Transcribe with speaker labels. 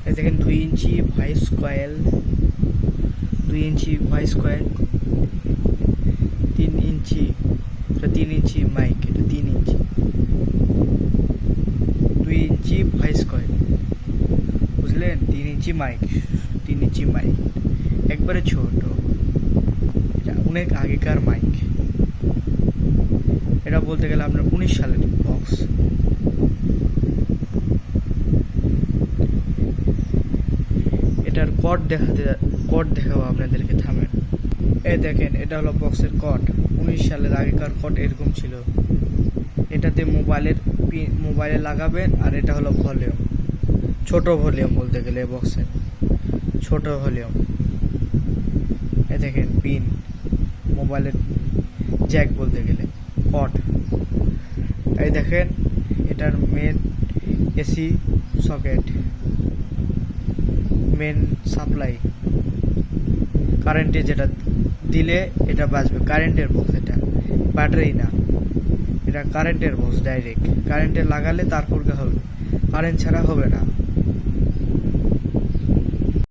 Speaker 1: এই দেখেন 2 inch voice coil, 2 inch voice coil, 3 ইঞ্চি, এটা 3 ইঞ্চি মাইক, এটা 3 ইঞ্চি, 2 ইঞ্চি ভয়েস কয়েল, বুঝলেন? 3 ইঞ্চি মাইক, 3 ইঞ্চি মাইক একবারে ছোট, এটা অনেক আগেকার মাইক। এটা বলতে গেলে আপনার 19 সালের বক্স। এটার কট দেখাবো আপনাদেরকে, থামেন। এই দেখেন, এটা হলো বক্সের কট। 19 সালের আগেকার কট এরকম ছিল। এটাতে মোবাইলে লাগাবেন, আর এটা হলো ভলিউম, ছোট ভলিউম বলতে গেলে বক্সের ছোট ভলিউম। এই দেখেন পিন, মোবাইলের জ্যাক বলতে গেলে, কট। এই দেখেন এটার main AC socket, main supply, কারেন্টে যেটা দিলে এটা বাজবে, কারেন্টের বক্স, এটা ব্যাটারি না, এটা কারেন্টের বক্স, ডাইরেক্ট কারেন্টে লাগালে তারপর হবে, কারেন্ট ছাড়া হবে না।